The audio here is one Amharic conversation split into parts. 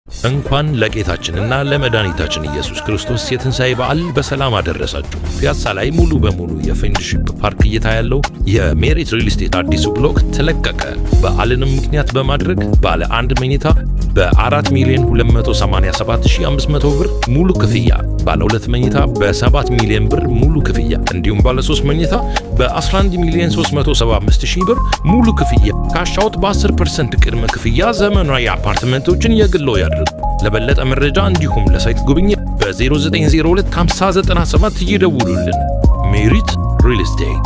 እንኳን ለጌታችንና ለመድኃኒታችን ኢየሱስ ክርስቶስ የትንሣኤ በዓል በሰላም አደረሳችሁ። ፒያሳ ላይ ሙሉ በሙሉ የፍሬንድሺፕ ፓርክ እይታ ያለው የሜሪት ሪል ስቴት አዲሱ ብሎክ ተለቀቀ። በዓልንም ምክንያት በማድረግ ባለ 1 መኝታ በ4,287,500 ብር ሙሉ ክፍያ፣ ባለ 2 መኝታ በ7 ሚሊዮን ብር ሙሉ ክፍያ እንዲሁም ባለ 3 መኝታ በ11,375,000 ብር ሙሉ ክፍያ ካሻውት በ10% ቅድመ ክፍያ ዘመናዊ አፓርትመንቶችን የግሎ ያድርጉ። ለበለጠ መረጃ እንዲሁም ለሳይት ጉብኝት በ0902 5097 ይደውሉልን። ሜሪት ሪል ስቴት።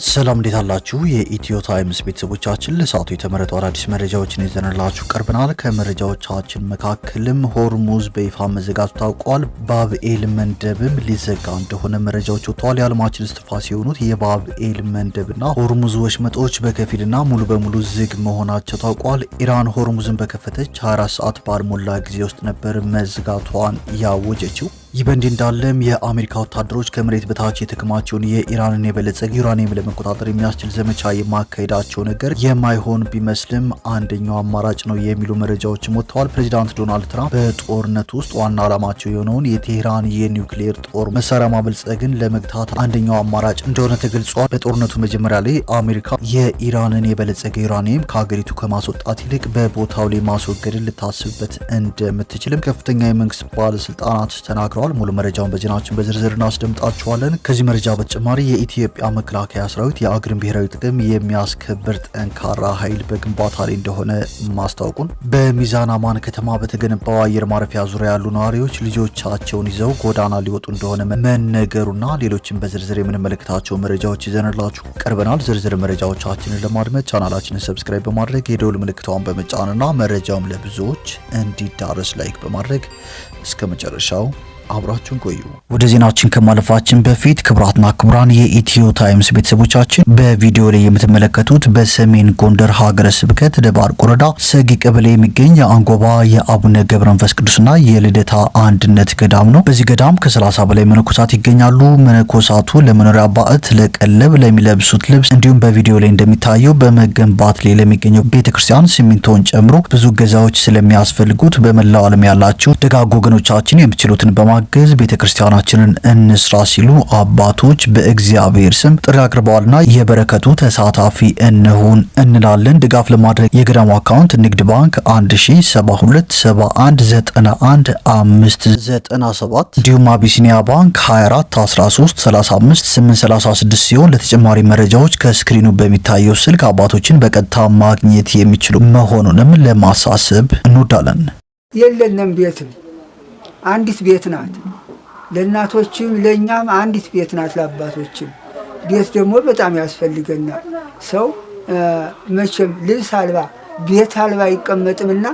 ሰላም እንዴት አላችሁ? የኢትዮ ታይምስ ቤተሰቦቻችን ለሰዓቱ የተመረጡ አዳዲስ መረጃዎችን ይዘንላችሁ ቀርበናል። ከመረጃዎቻችን መካከልም ሆርሙዝ በይፋ መዘጋቱ ታውቋል። ባብኤል መንደብም ሊዘጋ እንደሆነ መረጃዎች ወጥተዋል። የዓለማችን እስትንፋስ የሆኑት የባብኤል መንደብና ሆርሙዝ ወሽመጦች በከፊልና ሙሉ በሙሉ ዝግ መሆናቸው ታውቋል። ኢራን ሆርሙዝን በከፈተች 24 ሰዓት ባልሞላ ጊዜ ውስጥ ነበር መዝጋቷን ያወጀችው። ይህ በእንዲህ እንዳለም የአሜሪካ ወታደሮች ከመሬት በታች የተከማቸውን የኢራንን የበለጸገ ዩራኒየም ለመቆጣጠር የሚያስችል ዘመቻ የማካሄዳቸው ነገር የማይሆን ቢመስልም አንደኛው አማራጭ ነው የሚሉ መረጃዎችም ወጥተዋል። ፕሬዚዳንት ዶናልድ ትራምፕ በጦርነቱ ውስጥ ዋና ዓላማቸው የሆነውን የቴህራን የኒውክሌር ጦር መሳሪያ ማበልጸግን ለመግታት አንደኛው አማራጭ እንደሆነ ተገልጿል። በጦርነቱ መጀመሪያ ላይ አሜሪካ የኢራንን የበለጸገ ዩራኒየም ከሀገሪቱ ከማስወጣት ይልቅ በቦታው ላይ ማስወገድን ልታስብበት እንደምትችልም ከፍተኛ የመንግስት ባለስልጣናት ተናግረዋል። ሙሉ መረጃውን በዜናችን በዝርዝር እናስደምጣችኋለን። ከዚህ መረጃ በተጨማሪ የኢትዮጵያ መከላከያ ሰራዊት የአገርን ብሔራዊ ጥቅም የሚያስከብር ጠንካራ ኃይል በግንባታ ላይ እንደሆነ ማስታወቁን፣ በሚዛን አማን ከተማ በተገነባው አየር ማረፊያ ዙሪያ ያሉ ነዋሪዎች ልጆቻቸውን ይዘው ጎዳና ሊወጡ እንደሆነ መነገሩና ሌሎችን በዝርዝር የምንመለከታቸው መረጃዎች ይዘንላችሁ ቀርበናል። ዝርዝር መረጃዎቻችንን ለማድመጥ ቻናላችንን ሰብስክራይብ በማድረግ የደውል ምልክቷን በመጫንና መረጃውም ለብዙዎች እንዲዳረስ ላይክ በማድረግ እስከ መጨረሻው አብራችሁን ቆዩ። ወደ ዜናችን ከማለፋችን በፊት ክቡራትና ክቡራን የኢትዮ ታይምስ ቤተሰቦቻችን በቪዲዮ ላይ የምትመለከቱት በሰሜን ጎንደር ሀገረ ስብከት ደባርቅ ወረዳ ሰጊ ቀበሌ የሚገኝ የአንጎባ የአቡነ ገብረ መንፈስ ቅዱስና የልደታ አንድነት ገዳም ነው። በዚህ ገዳም ከ30 በላይ መነኮሳት ይገኛሉ። መነኮሳቱ ለመኖሪያ ባዕት፣ ለቀለብ፣ ለሚለብሱት ልብስ እንዲሁም በቪዲዮ ላይ እንደሚታየው በመገንባት ላይ ለሚገኘው ቤተክርስቲያን ሲሚንቶን ጨምሮ ብዙ ገዛዎች ስለሚያስፈልጉት በመላው ዓለም ያላችሁ ደጋግ ወገኖቻችን የምትችሉትን ማገዝ ቤተክርስቲያናችንን እንስራ ሲሉ አባቶች በእግዚአብሔር ስም ጥሪ አቅርበዋልና የበረከቱ ተሳታፊ እንሁን እንላለን። ድጋፍ ለማድረግ የገዳሙ አካውንት ንግድ ባንክ 1072711597 እንዲሁም አቢሲኒያ ባንክ 2413353836 ሲሆን ለተጨማሪ መረጃዎች ከስክሪኑ በሚታየው ስልክ አባቶችን በቀጥታ ማግኘት የሚችሉ መሆኑንም ለማሳሰብ እንወዳለን። የለንም ቤትም አንዲት ቤት ናት። ለእናቶችም ለኛም አንዲት ቤት ናት። ለአባቶችም ቤት ደግሞ በጣም ያስፈልገናል። ሰው መቼም ልብስ አልባ ቤት አልባ አይቀመጥምና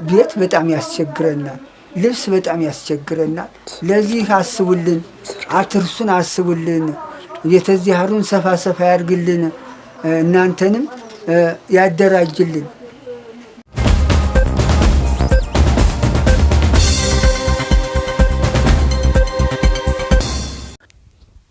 ቤት በጣም ያስቸግረናል። ልብስ በጣም ያስቸግረናል። ለዚህ አስቡልን፣ አትርሱን፣ አስቡልን። ቤተዚያሩን ሰፋ ሰፋ ያርግልን፣ እናንተንም ያደራጅልን።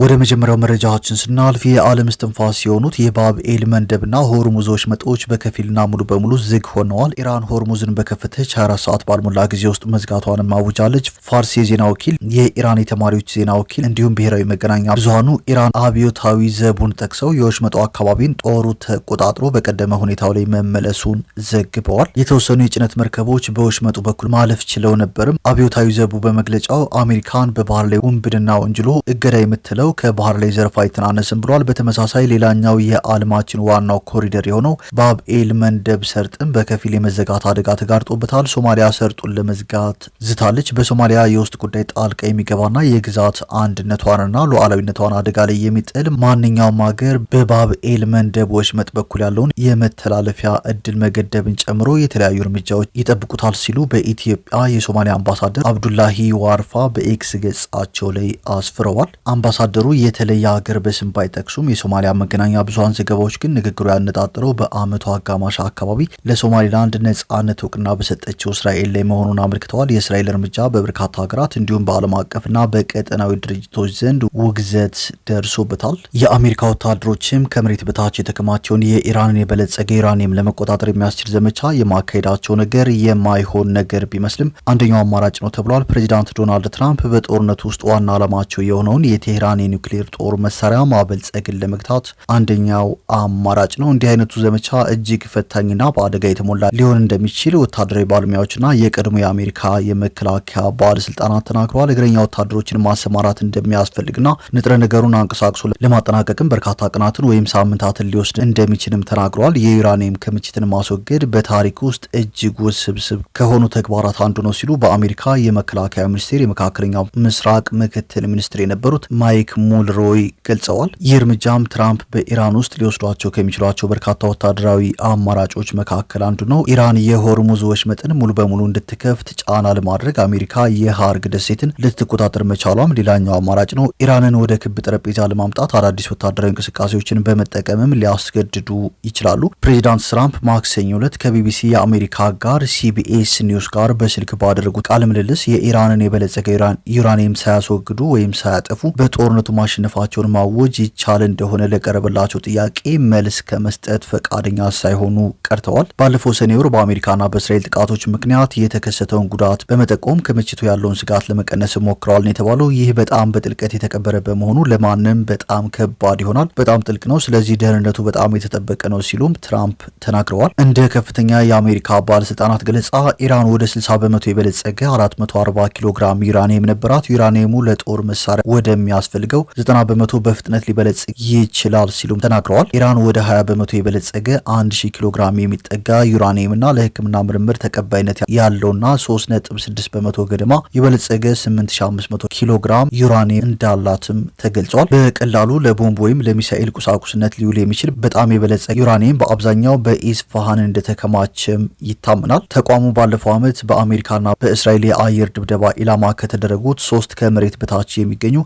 ወደ መጀመሪያው መረጃችን ስናልፍ የዓለም እስትንፋስ የሆኑት የባብኤል መንደብና ሆርሙዝ ወሽመጦች በከፊልና ሙሉ በሙሉ ዝግ ሆነዋል። ኢራን ሆርሙዝን በከፈተች 24 ሰዓት ባልሞላ ጊዜ ውስጥ መዝጋቷን ማውጃለች። ፋርስ የዜና ወኪል፣ የኢራን የተማሪዎች ዜና ወኪል እንዲሁም ብሔራዊ መገናኛ ብዙሃኑ ኢራን አብዮታዊ ዘቡን ጠቅሰው የወሽመጡ አካባቢን ጦሩ ተቆጣጥሮ በቀደመ ሁኔታው ላይ መመለሱን ዘግበዋል። የተወሰኑ የጭነት መርከቦች በወሽመጡ በኩል ማለፍ ችለው ነበርም። አብዮታዊ ዘቡ በመግለጫው አሜሪካን በባህር ላይ ውንብድና ወንጅሎ እገዳ የምትለው ከባህር ላይ ዘርፍ አይተናነስም ብሏል። በተመሳሳይ ሌላኛው የዓለማችን ዋናው ኮሪደር የሆነው ባብኤል መንደብ ሰርጥም በከፊል የመዘጋት አደጋ ተጋርጦበታል። ሶማሊያ ሰርጡን ለመዝጋት ዝታለች። በሶማሊያ የውስጥ ጉዳይ ጣልቃ የሚገባና የግዛት አንድነቷንና ሉዓላዊነቷን አደጋ ላይ የሚጥል ማንኛውም ሀገር በባብኤል መንደብ ወሽመጥ በኩል ያለውን የመተላለፊያ እድል መገደብን ጨምሮ የተለያዩ እርምጃዎች ይጠብቁታል ሲሉ በኢትዮጵያ የሶማሊያ አምባሳደር አብዱላሂ ዋርፋ በኤክስ ገጻቸው ላይ አስፍረዋል። አምባሳደሩ አምባሳደሩ የተለየ ሀገር በስም ባይጠቅሱም የሶማሊያ መገናኛ ብዙሃን ዘገባዎች ግን ንግግሩ ያነጣጠረው በአመቱ አጋማሽ አካባቢ ለሶማሊላንድ ነጻነት እውቅና በሰጠችው እስራኤል ላይ መሆኑን አመልክተዋል። የእስራኤል እርምጃ በበርካታ ሀገራት እንዲሁም በዓለም አቀፍና በቀጠናዊ ድርጅቶች ዘንድ ውግዘት ደርሶበታል። የአሜሪካ ወታደሮችም ከመሬት በታች የተከማቸውን የኢራንን የበለጸገ ዩራኒየም ለመቆጣጠር የሚያስችል ዘመቻ የማካሄዳቸው ነገር የማይሆን ነገር ቢመስልም አንደኛው አማራጭ ነው ተብሏል። ፕሬዚዳንት ዶናልድ ትራምፕ በጦርነቱ ውስጥ ዋና ዓላማቸው የሆነውን የቴህራን የኒውክሌር ጦር መሳሪያ ማበልጸግን ለመግታት አንደኛው አማራጭ ነው። እንዲህ አይነቱ ዘመቻ እጅግ ፈታኝና በአደጋ የተሞላ ሊሆን እንደሚችል ወታደራዊ ባለሙያዎችና የቀድሞ የአሜሪካ የመከላከያ ባለስልጣናት ተናግረዋል። እግረኛ ወታደሮችን ማሰማራት እንደሚያስፈልግና ንጥረ ነገሩን አንቀሳቅሶ ለማጠናቀቅም በርካታ ቀናትን ወይም ሳምንታትን ሊወስድ እንደሚችልም ተናግረዋል። የዩራኒየም ክምችትን ማስወገድ በታሪክ ውስጥ እጅግ ውስብስብ ከሆኑ ተግባራት አንዱ ነው ሲሉ በአሜሪካ የመከላከያ ሚኒስቴር የመካከለኛው ምስራቅ ምክትል ሚኒስትር የነበሩት ማይክ ሙልሮይ ገልጸዋል። ይህ እርምጃም ትራምፕ በኢራን ውስጥ ሊወስዷቸው ከሚችሏቸው በርካታ ወታደራዊ አማራጮች መካከል አንዱ ነው። ኢራን የሆርሙዝ ወሽመጥን ሙሉ በሙሉ እንድትከፍት ጫና ለማድረግ አሜሪካ የሃርግ ደሴትን ልትቆጣጠር መቻሏም ሌላኛው አማራጭ ነው። ኢራንን ወደ ክብ ጠረጴዛ ለማምጣት አዳዲስ ወታደራዊ እንቅስቃሴዎችን በመጠቀምም ሊያስገድዱ ይችላሉ። ፕሬዚዳንት ትራምፕ ማክሰኞ ዕለት ከቢቢሲ የአሜሪካ ጋር ሲቢኤስ ኒውስ ጋር በስልክ ባደረጉት ቃለ ምልልስ የኢራንን የበለጸገ ዩራኒየም ሳያስወግዱ ወይም ሳያጠፉ በጦርነቱ ማሸነፋቸውን ማወጅ ይቻል እንደሆነ ለቀረበላቸው ጥያቄ መልስ ከመስጠት ፈቃደኛ ሳይሆኑ ቀርተዋል። ባለፈው ሰኔ ወር በአሜሪካና በእስራኤል ጥቃቶች ምክንያት የተከሰተውን ጉዳት በመጠቆም ክምችቱ ያለውን ስጋት ለመቀነስ ሞክረዋል ነው የተባለው። ይህ በጣም በጥልቀት የተቀበረ በመሆኑ ለማንም በጣም ከባድ ይሆናል። በጣም ጥልቅ ነው፣ ስለዚህ ደህንነቱ በጣም የተጠበቀ ነው ሲሉም ትራምፕ ተናግረዋል። እንደ ከፍተኛ የአሜሪካ ባለስልጣናት ገለጻ ኢራን ወደ 60 በመቶ የበለጸገ 440 ኪሎ ግራም ዩራኒየም ነበራት። ዩራኒየሙ ለጦር መሳሪያ ወደሚያስፈልገው 90 በመቶ በፍጥነት ሊበለጽግ ይችላል ሲሉም ተናግረዋል። ኢራን ወደ 20 በመቶ የበለጸገ 1000 ኪሎ ግራም የሚጠጋ ዩራኒየምና ለሕክምና ምርምር ተቀባይነት ያለውና 3.6 በመቶ ገደማ የበለጸገ 8500 ኪሎ ግራም ዩራኒየም እንዳላትም ተገልጿል። በቀላሉ ለቦምብ ወይም ለሚሳኤል ቁሳቁስነት ሊውል የሚችል በጣም የበለጸገ ዩራኒየም በአብዛኛው በኢስፋሃን እንደተከማቸም ይታመናል። ተቋሙ ባለፈው ዓመት በአሜሪካና በእስራኤል የአየር ድብደባ ኢላማ ከተደረጉት 3 ከመሬት በታች የሚገኙ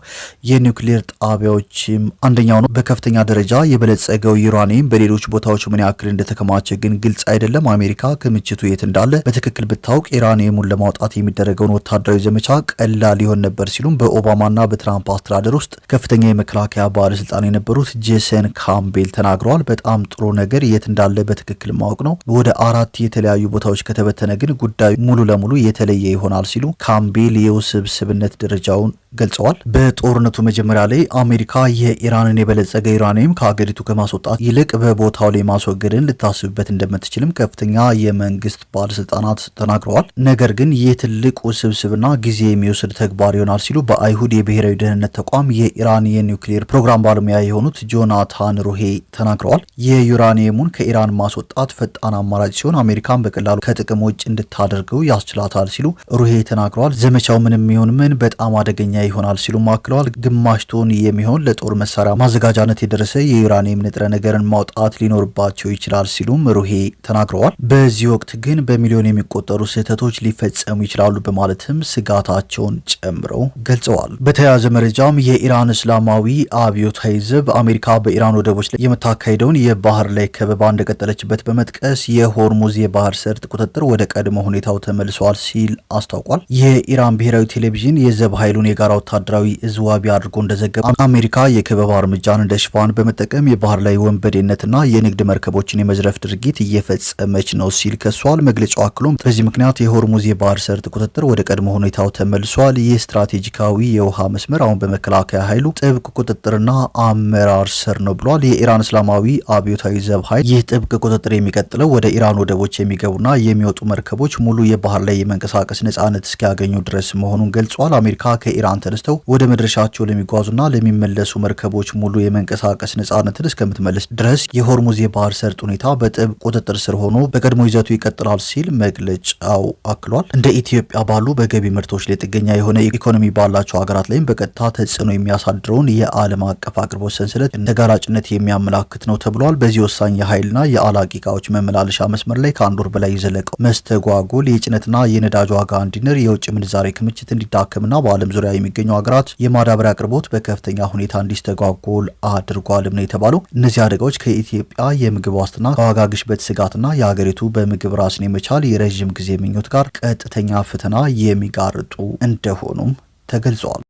የኒውክሌር ጣቢያዎችም አንደኛው ነው። በከፍተኛ ደረጃ የበለጸገው ዩራኒየም በሌሎች ቦታዎች ምን ያክል እንደተከማቸ ግን ግልጽ አይደለም። አሜሪካ ክምችቱ የት እንዳለ በትክክል ብታውቅ ዩራኒየሙን ለማውጣት የሚደረገውን ወታደራዊ ዘመቻ ቀላል ሊሆን ነበር ሲሉም በኦባማና በትራምፕ አስተዳደር ውስጥ ከፍተኛ የመከላከያ ባለስልጣን የነበሩት ጄሰን ካምቤል ተናግረዋል። በጣም ጥሩ ነገር የት እንዳለ በትክክል ማወቅ ነው። ወደ 4 የተለያዩ ቦታዎች ከተበተነ ግን ጉዳዩ ሙሉ ለሙሉ የተለየ ይሆናል ሲሉ ካምቤል የውስብስብነት ደረጃውን ገልጸዋል። በጦርነቱ መጀመሪያ ላይ አሜሪካ የኢራንን የበለጸገ ዩራኒየም ከሀገሪቱ ከማስወጣት ይልቅ በቦታው ላይ ማስወገድን ልታስብበት እንደምትችልም ከፍተኛ የመንግስት ባለስልጣናት ተናግረዋል። ነገር ግን ይህ ትልቅ ውስብስብና ጊዜ የሚወስድ ተግባር ይሆናል ሲሉ በአይሁድ የብሔራዊ ደህንነት ተቋም የኢራን የኒውክሌር ፕሮግራም ባለሙያ የሆኑት ጆናታን ሩሄ ተናግረዋል። የዩራኒየሙን ከኢራን ማስወጣት ፈጣን አማራጭ ሲሆን አሜሪካን በቀላሉ ከጥቅም ውጭ እንድታደርገው ያስችላታል ሲሉ ሩሄ ተናግረዋል። ዘመቻው ምንም ይሁን ምን በጣም አደገኛ ይሆናል ሲሉ አክለዋል። ግማሽ ቶን የሚሆን ለጦር መሳሪያ ማዘጋጃነት የደረሰ የዩራኒየም ንጥረ ነገርን ማውጣት ሊኖርባቸው ይችላል ሲሉም ሩሄ ተናግረዋል። በዚህ ወቅት ግን በሚሊዮን የሚቆጠሩ ስህተቶች ሊፈጸሙ ይችላሉ በማለትም ስጋታቸውን ጨምረው ገልጸዋል። በተያያዘ መረጃም የኢራን እስላማዊ አብዮታዊ ዘብ አሜሪካ በኢራን ወደቦች ላይ የምታካሄደውን የባህር ላይ ከበባ እንደቀጠለችበት በመጥቀስ የሆርሙዝ የባህር ሰርጥ ቁጥጥር ወደ ቀድሞ ሁኔታው ተመልሷል ሲል አስታውቋል። የኢራን ብሔራዊ ቴሌቪዥን የዘብ ኃይሉን የጋራ ወታደራዊ እዝ ዋቢ አድርጎ እንደዘገበ አሜሪካ የከበባ እርምጃን እንደ ሽፋን በመጠቀም የባህር ላይ ወንበዴነትና የንግድ መርከቦችን የመዝረፍ ድርጊት እየፈጸመች ነው ሲል ከሷል። መግለጫው አክሎም በዚህ ምክንያት የሆርሙዝ የባህር ሰርጥ ቁጥጥር ወደ ቀድሞ ሁኔታው ተመልሷል። ይህ ስትራቴጂካዊ የውሃ መስመር አሁን በመከላከያ ኃይሉ ጥብቅ ቁጥጥርና አመራር ስር ነው ብሏል። የኢራን እስላማዊ አብዮታዊ ዘብ ኃይል ይህ ጥብቅ ቁጥጥር የሚቀጥለው ወደ ኢራን ወደቦች የሚገቡና የሚወጡ መርከቦች ሙሉ የባህር ላይ የመንቀሳቀስ ነጻነት እስኪያገኙ ድረስ መሆኑን ገልጿል። አሜሪካ ከኢራን ተነስተው ወደ መድረሻቸው ለሚጓዙና ለሚመለሱ መርከቦች ሙሉ የመንቀሳቀስ ነጻነትን እስከምትመልስ ድረስ የሆርሙዝ የባህር ሰርጥ ሁኔታ በጥብቅ ቁጥጥር ስር ሆኖ በቀድሞ ይዘቱ ይቀጥላል ሲል መግለጫው አክሏል። እንደ ኢትዮጵያ ባሉ በገቢ ምርቶች ላይ ጥገኛ የሆነ ኢኮኖሚ ባላቸው ሀገራት ላይም በቀጥታ ተጽዕኖ የሚያሳድረውን የዓለም አቀፍ አቅርቦት ሰንሰለት ተጋላጭነት የሚያመላክት ነው ተብሏል። በዚህ ወሳኝ የኃይልና የአላቂ እቃዎች መመላለሻ መስመር ላይ ከአንድ ወር በላይ የዘለቀው መስተጓጎል የጭነትና የነዳጅ ዋጋ እንዲንር፣ የውጭ ምንዛሬ ክምችት እንዲዳከምና በዓለም ዙሪያ የሚገኙ ሀገራት የማዳበሪያ አቅርቦት አቅርቦት በከፍተኛ ሁኔታ እንዲስተጓጎል አድርጓልም ነው የተባለው። እነዚህ አደጋዎች ከኢትዮጵያ የምግብ ዋስትና ከዋጋ ግሽበት ስጋትና የሀገሪቱ በምግብ ራስን የመቻል የረዥም ጊዜ ምኞት ጋር ቀጥተኛ ፈተና የሚጋርጡ እንደሆኑም ተገልጿል።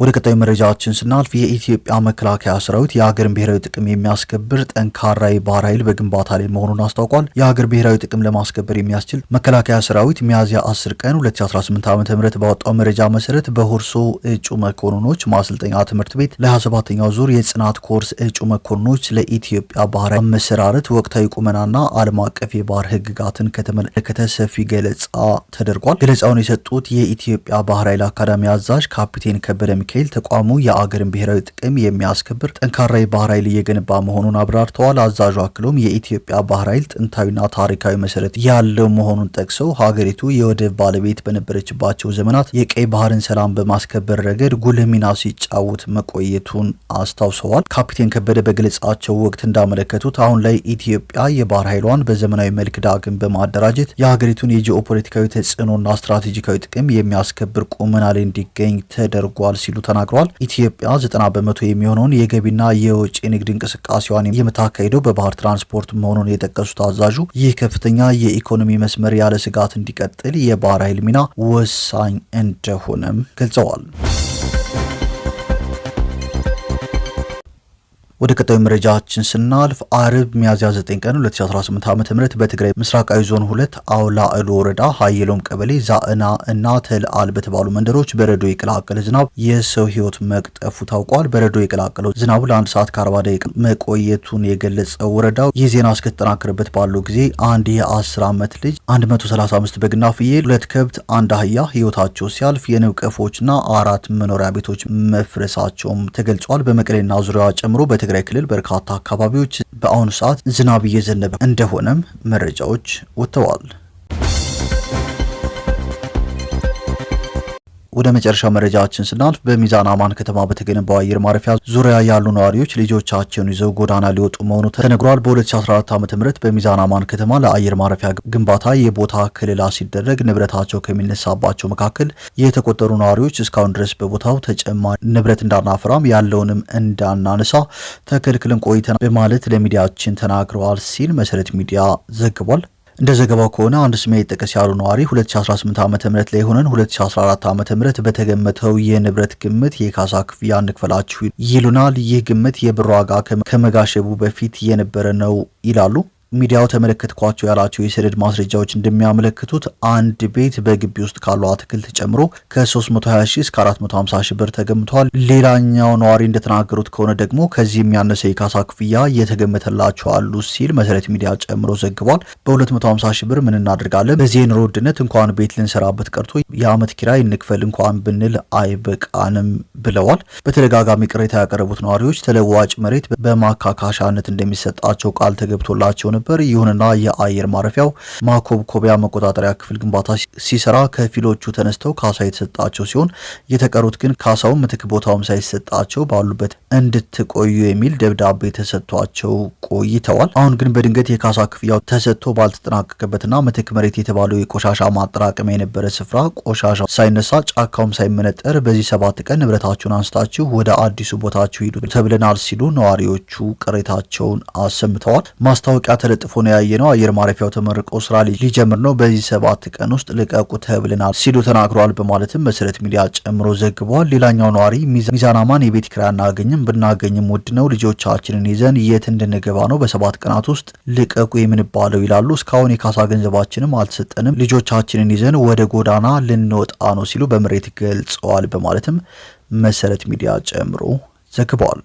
ወደ ቀጣዩ መረጃችን ስናልፍ የኢትዮጵያ መከላከያ ሰራዊት የሀገርን ብሔራዊ ጥቅም የሚያስከብር ጠንካራ የባህር ኃይል በግንባታ ላይ መሆኑን አስታውቋል። የሀገር ብሔራዊ ጥቅም ለማስከበር የሚያስችል መከላከያ ሰራዊት ሚያዝያ 10 ቀን 2018 ዓ.ም ባወጣው መረጃ መሰረት በሁርሶ እጩ መኮንኖች ማሰልጠኛ ትምህርት ቤት ለ27ኛው ዙር የጽናት ኮርስ እጩ መኮንኖች ለኢትዮጵያ ባህር ኃይል አመሰራረት ወቅታዊ ቁመናና ዓለም አቀፍ የባህር ህግጋትን ከተመለከተ ሰፊ ገለጻ ተደርጓል። ገለጻውን የሰጡት የኢትዮጵያ ባህር ኃይል አካዳሚ አዛዥ ካፒቴን ከበደ ተቋሙ የአገርን ብሔራዊ ጥቅም የሚያስከብር ጠንካራ የባህር ኃይል እየገነባ መሆኑን አብራርተዋል። አዛዡ አክሎም የኢትዮጵያ ባህር ኃይል ጥንታዊና ታሪካዊ መሰረት ያለው መሆኑን ጠቅሰው ሀገሪቱ የወደብ ባለቤት በነበረችባቸው ዘመናት የቀይ ባህርን ሰላም በማስከበር ረገድ ጉልህ ሚና ሲጫወት መቆየቱን አስታውሰዋል። ካፒቴን ከበደ በገለጻቸው ወቅት እንዳመለከቱት አሁን ላይ ኢትዮጵያ የባህር ኃይሏን በዘመናዊ መልክ ዳግም በማደራጀት የሀገሪቱን የጂኦፖለቲካዊ ተጽዕኖና ስትራቴጂካዊ ጥቅም የሚያስከብር ቁመና ላይ እንዲገኝ ተደርጓል ሲሉ ተናግረዋል። ኢትዮጵያ 90% የሚሆነውን የገቢና የውጭ ንግድ እንቅስቃሴዋን የምታካሂደው በባህር ትራንስፖርት መሆኑን የጠቀሱት አዛዡ ይህ ከፍተኛ የኢኮኖሚ መስመር ያለ ስጋት እንዲቀጥል የባህር ኃይል ሚና ወሳኝ እንደሆነም ገልጸዋል። ወደ ቀጣዩ መረጃችን ስናልፍ አርብ ሚያዝያ 9 ቀን 2018 ዓ.ም በትግራይ ምስራቃዊ ዞን 2 አውላዕሎ ወረዳ ሀየሎም ቀበሌ ዛእና እና ተልአል በተባሉ መንደሮች በረዶ የቀላቀለ ዝናብ የሰው ሕይወት መቅጠፉ ታውቋል። በረዶ የቀላቀለው ዝናቡ ለ1 ሰዓት ከ40 ደቂቃ መቆየቱን የገለጸው ወረዳው ይህ ዜና እስከተጠናከረበት ባለው ጊዜ አንድ የ10 ዓመት ልጅ 135 በግና ፍየል፣ 2 ከብት፣ 1 አህያ ሕይወታቸው ሲያልፍ የንብ ቀፎችና 4 መኖሪያ ቤቶች መፍረሳቸውም ተገልጿል። በመቀሌና ዙሪያዋ ጨምሮ በትግራይ ክልል በርካታ አካባቢዎች በአሁኑ ሰዓት ዝናብ እየዘነበ እንደሆነም መረጃዎች ወጥተዋል። ወደ መጨረሻ መረጃችን ስናልፍ በሚዛን አማን ከተማ በተገነባው አየር ማረፊያ ዙሪያ ያሉ ነዋሪዎች ልጆቻቸውን ይዘው ጎዳና ሊወጡ መሆኑ ተነግሯል። በ2014 ዓ.ም በሚዛን አማን ከተማ ለአየር ማረፊያ ግንባታ የቦታ ክልላ ሲደረግ ንብረታቸው ከሚነሳባቸው መካከል የተቆጠሩ ነዋሪዎች እስካሁን ድረስ በቦታው ተጨማሪ ንብረት እንዳናፈራም ያለውንም እንዳናነሳ ተከልክለን ቆይተናል በማለት ለሚዲያችን ተናግረዋል ሲል መሰረት ሚዲያ ዘግቧል። እንደ ዘገባው ከሆነ አንድ ስሜ ይጠቀስ ያሉ ነዋሪ 2018 ዓ.ም ላይ ሆነን 2014 ዓ.ም በተገመተው የንብረት ግምት የካሳ ክፍያ እንክፈላችሁ ይሉናል። ይህ ግምት የብር ዋጋ ከመጋሸቡ በፊት የነበረ ነው ይላሉ። ሚዲያው ተመለከትኳቸው ያላቸው የሰነድ ማስረጃዎች እንደሚያመለክቱት አንድ ቤት በግቢ ውስጥ ካለው አትክልት ጨምሮ ከ320 ሺህ እስከ 450 ሺህ ብር ተገምቷል። ሌላኛው ነዋሪ እንደተናገሩት ከሆነ ደግሞ ከዚህ የሚያነሰ የካሳ ክፍያ እየተገመተላቸው አሉ ሲል መሰረት ሚዲያ ጨምሮ ዘግቧል። በ250 ሺህ ብር ምን እናደርጋለን? በዚህ የኑሮ ውድነት እንኳን ቤት ልንሰራበት ቀርቶ የአመት ኪራይ እንክፈል እንኳን ብንል አይበቃንም ብለዋል። በተደጋጋሚ ቅሬታ ያቀረቡት ነዋሪዎች ተለዋጭ መሬት በማካካሻነት እንደሚሰጣቸው ቃል ተገብቶላቸው ነበር። ይሁንና የአየር ማረፊያው ማኮብኮቢያ መቆጣጠሪያ ክፍል ግንባታ ሲሰራ ከፊሎቹ ተነስተው ካሳ የተሰጣቸው ሲሆን የተቀሩት ግን ካሳው ምትክ ቦታውም ሳይሰጣቸው ባሉበት እንድትቆዩ የሚል ደብዳቤ ተሰጥቷቸው ቆይተዋል። አሁን ግን በድንገት የካሳ ክፍያው ተሰጥቶ ባልተጠናቀቀበትና ምትክ መሬት የተባለው የቆሻሻ ማጠራቀሚያ የነበረ ስፍራ ቆሻሻ ሳይነሳ ጫካውም ሳይመነጠር በዚህ 7 ቀን ንብረታችሁን አንስታችሁ ወደ አዲሱ ቦታችሁ ሂዱ ተብለናል ሲሉ ነዋሪዎቹ ቅሬታቸውን አሰምተዋል። ማስታወቂያ ተለጥፎ ነው ያየነው። አየር ማረፊያው ተመርቆ ስራ ሊጀምር ነው። በዚህ 7 ቀን ውስጥ ልቀቁ ተብለናል ሲሉ ተናግረዋል በማለትም መሰረት ሚዲያ ጨምሮ ዘግቧል። ሌላኛው ነዋሪ ሚዛን አማን የቤት ኪራይ አናገኝም፣ ብናገኝም ውድ ነው፣ ልጆቻችንን ይዘን የት እንድንገባ ነው በ7 ቀናት ውስጥ ልቀቁ የምንባለው ይላሉ። እስካሁን የካሳ ገንዘባችንም አልተሰጠንም፣ ልጆቻችንን ይዘን ወደ ጎዳና ልንወጣ ነው ሲሉ በምሬት ገልጸዋል በማለትም መሰረት ሚዲያ ጨምሮ ዘግቧል።